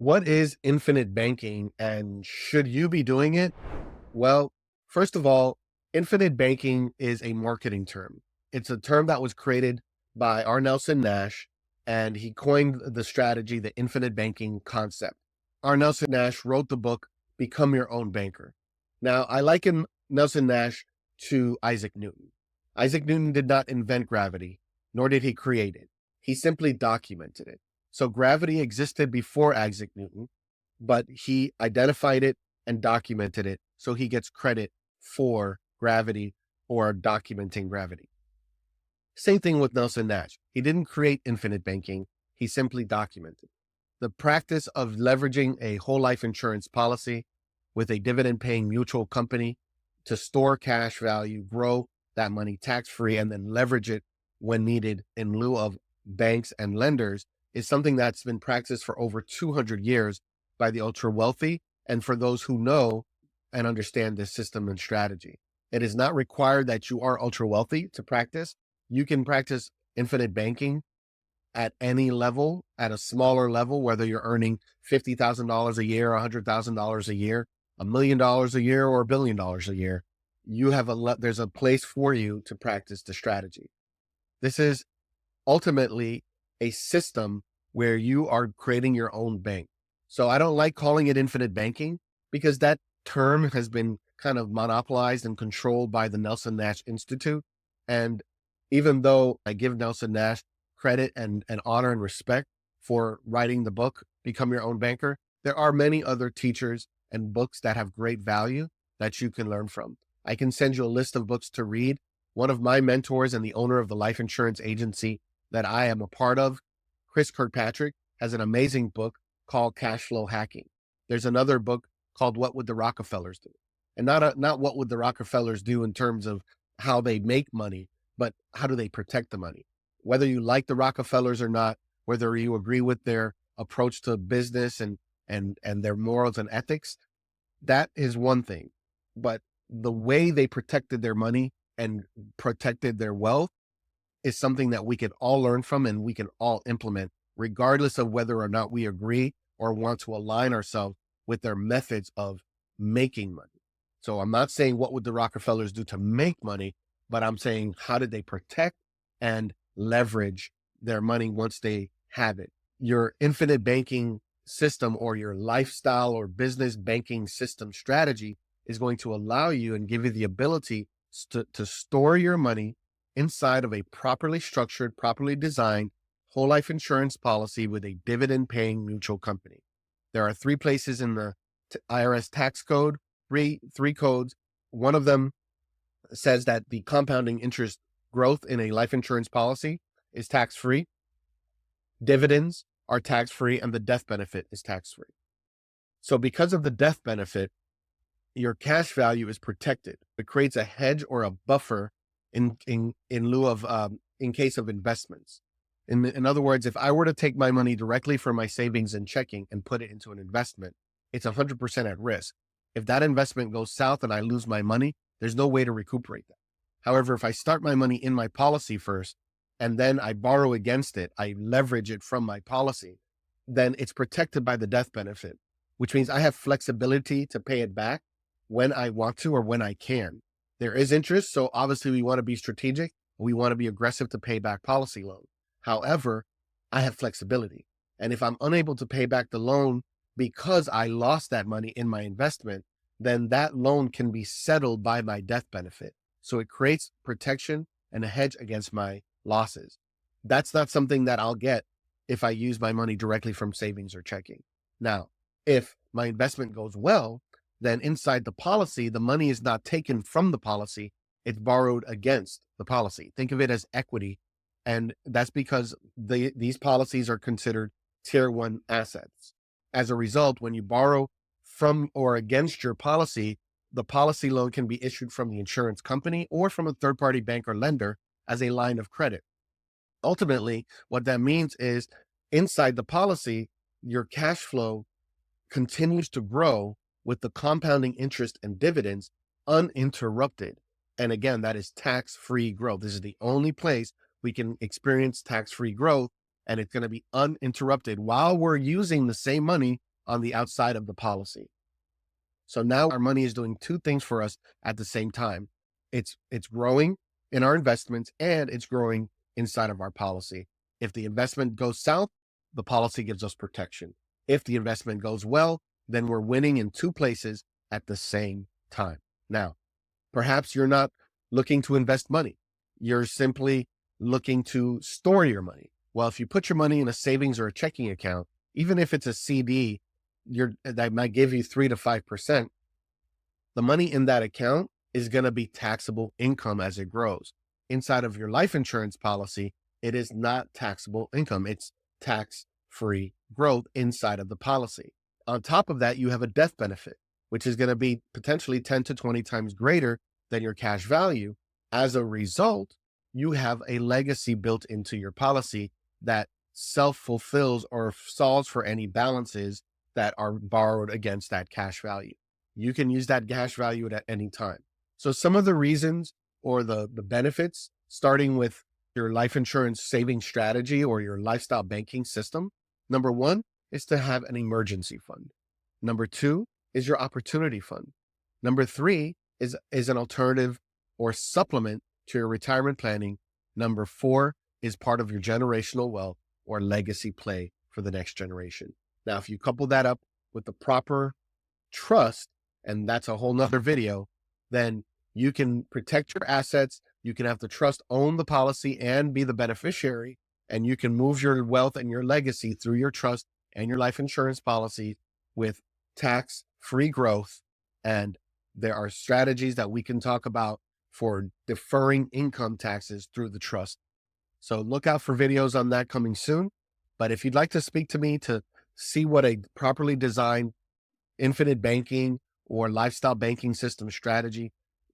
What is infinite banking and should you be doing it? Well, first of all, infinite banking is a marketing term. It's a term that was created by R. Nelson Nash, and he coined the strategy, the infinite banking concept. R. Nelson Nash wrote the book, Become Your Own Banker. Now, I liken Nelson Nash to Isaac Newton. Isaac Newton did not invent gravity, nor did he create it. He simply documented it. So gravity existed before Isaac Newton, but he identified it and documented it. So he gets credit for gravity or documenting gravity. Same thing with Nelson Nash. He didn't create infinite banking. He simply documented. The practice of leveraging a whole life insurance policy with a dividend paying mutual company to store cash value, grow that money tax free, and then leverage it when needed in lieu of banks and lenders is something that's been practiced for over 200 years by the ultra wealthy and for those who know and understand this system and strategy. It is not required that you are ultra wealthy to practice. You can practice infinite banking at any level, at a smaller level, whether you're earning $50,000 a year, $100,000 a year, $1 million a year, or $1 billion a year. You have there's a place for you to practice the strategy. This is ultimately a system where you are creating your own bank. So I don't like calling it infinite banking because that term has been kind of monopolized and controlled by the Nelson Nash Institute. And even though I give Nelson Nash credit and honor and respect for writing the book, Become Your Own Banker, there are many other teachers and books that have great value that you can learn from. I can send you a list of books to read. One of my mentors and the owner of the life insurance agency that I am a part of, Chris Kirkpatrick, has an amazing book called Cash Flow Hacking. There's another book called What Would the Rockefellers Do? And not what would the Rockefellers do in terms of how they make money, but how do they protect the money? Whether you like the Rockefellers or not, whether you agree with their approach to business and their morals and ethics, that is one thing. But the way they protected their money and protected their wealth is something that we can all learn from and we can all implement, regardless of whether or not we agree or want to align ourselves with their methods of making money. So I'm not saying what would the Rockefellers do to make money, but I'm saying how did they protect and leverage their money once they have it. Your infinite banking system or your lifestyle or business banking system strategy is going to allow you and give you the ability to store your money inside of a properly structured, properly designed whole life insurance policy with a dividend paying mutual company. There are three places in the IRS tax code, three codes. One of them says that the compounding interest growth in a life insurance policy is tax free. Dividends are tax free and the death benefit is tax free. So because of the death benefit, your cash value is protected. It creates a hedge or a buffer in lieu of in case of investments. In other words, if I were to take my money directly from my savings and checking and put it into an investment, it's 100% at risk. If that investment goes south and I lose my money, there's no way to recuperate that. However, if I start my money in my policy first and then I borrow against it, I leverage it from my policy, then it's protected by the death benefit, which means I have flexibility to pay it back when I want to or when I can. There is interest, so obviously we want to be strategic. We want to be aggressive to pay back policy loan. However, I have flexibility. And if I'm unable to pay back the loan because I lost that money in my investment, then that loan can be settled by my death benefit. So it creates protection and a hedge against my losses. That's not something that I'll get if I use my money directly from savings or checking. Now, if my investment goes well, then inside the policy, the money is not taken from the policy, it's borrowed against the policy. Think of it as equity. And that's because these policies are considered tier one assets. As a result, when you borrow from or against your policy, the policy loan can be issued from the insurance company or from a third-party bank or lender as a line of credit. Ultimately, what that means is inside the policy, your cash flow continues to grow with the compounding interest and dividends uninterrupted. And again, that is tax-free growth. This is the only place we can experience tax-free growth, and it's going to be uninterrupted while we're using the same money on the outside of the policy. So now our money is doing two things for us at the same time. It's growing in our investments and it's growing inside of our policy. If the investment goes south, the policy gives us protection. If the investment goes well, then we're winning in two places at the same time. Now, perhaps you're not looking to invest money. You're simply looking to store your money. Well, if you put your money in a savings or a checking account, even if it's a CD, that might give you 3 to 5%. The money in that account is going to be taxable income as it grows. Inside of your life insurance policy, it is not taxable income. It's tax-free growth inside of the policy. On top of that, you have a death benefit, which is going to be potentially 10 to 20 times greater than your cash value. As a result, you have a legacy built into your policy that self-fulfills or solves for any balances that are borrowed against that cash value. You can use that cash value at any time. So some of the reasons or the benefits, starting with your life insurance saving strategy or your lifestyle banking system. Number one is to have an emergency fund. Number two is your opportunity fund. Number three is an alternative or supplement to your retirement planning. Number four is part of your generational wealth or legacy play for the next generation. Now, if you couple that up with the proper trust, and that's a whole nother video, then you can protect your assets. You can have the trust own the policy and be the beneficiary, and you can move your wealth and your legacy through your trust and your life insurance policy with tax-free growth. And there are strategies that we can talk about for deferring income taxes through the trust. So look out for videos on that coming soon. But if you'd like to speak to me to see what a properly designed infinite banking or lifestyle banking system strategy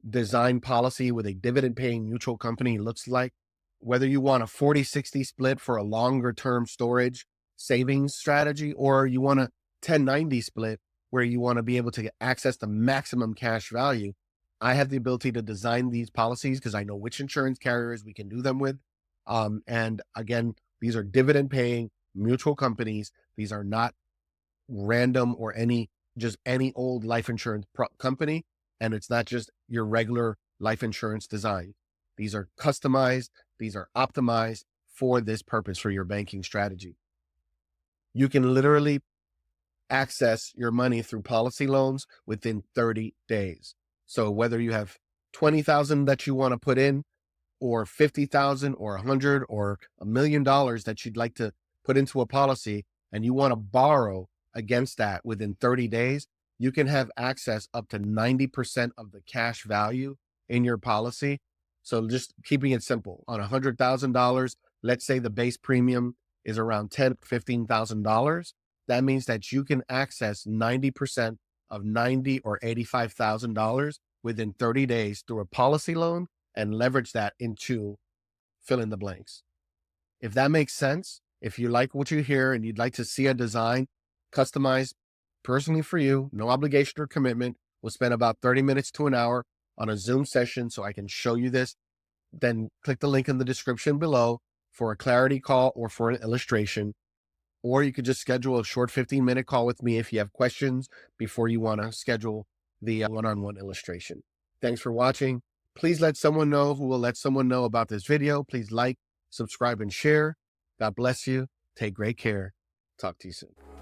design policy with a dividend paying mutual company looks like, whether you want a 40-60 split for a longer term storage savings strategy, or you want a 10-90 split where you want to be able to access the maximum cash value, I have the ability to design these policies because I know which insurance carriers we can do them with. And again, these are dividend paying mutual companies. These are not random or just any old life insurance company. And it's not just your regular life insurance design. These are customized. These are optimized for this purpose for your banking strategy. You can literally access your money through policy loans within 30 days. So whether you have 20,000 that you want to put in, or 50,000 or 100 or $1 million that you'd like to put into a policy, and you want to borrow against that within 30 days, you can have access up to 90% of the cash value in your policy. So just keeping it simple, on $100,000, let's say the base premium is around $10,000, $15,000. That means that you can access 90% of $90,000 or $85,000 within 30 days through a policy loan and leverage that into fill in the blanks. If that makes sense, if you like what you hear and you'd like to see a design customized personally for you, no obligation or commitment, we'll spend about 30 minutes to an hour on a Zoom session so I can show you this. Then click the link in the description below for a clarity call or for an illustration. Or you could just schedule a short 15-minute call with me if you have questions before you want to schedule the one-on-one illustration. Thanks for watching. Please let someone know who will let someone know about this video. Please like, subscribe, and share. God bless you. Take great care. Talk to you soon.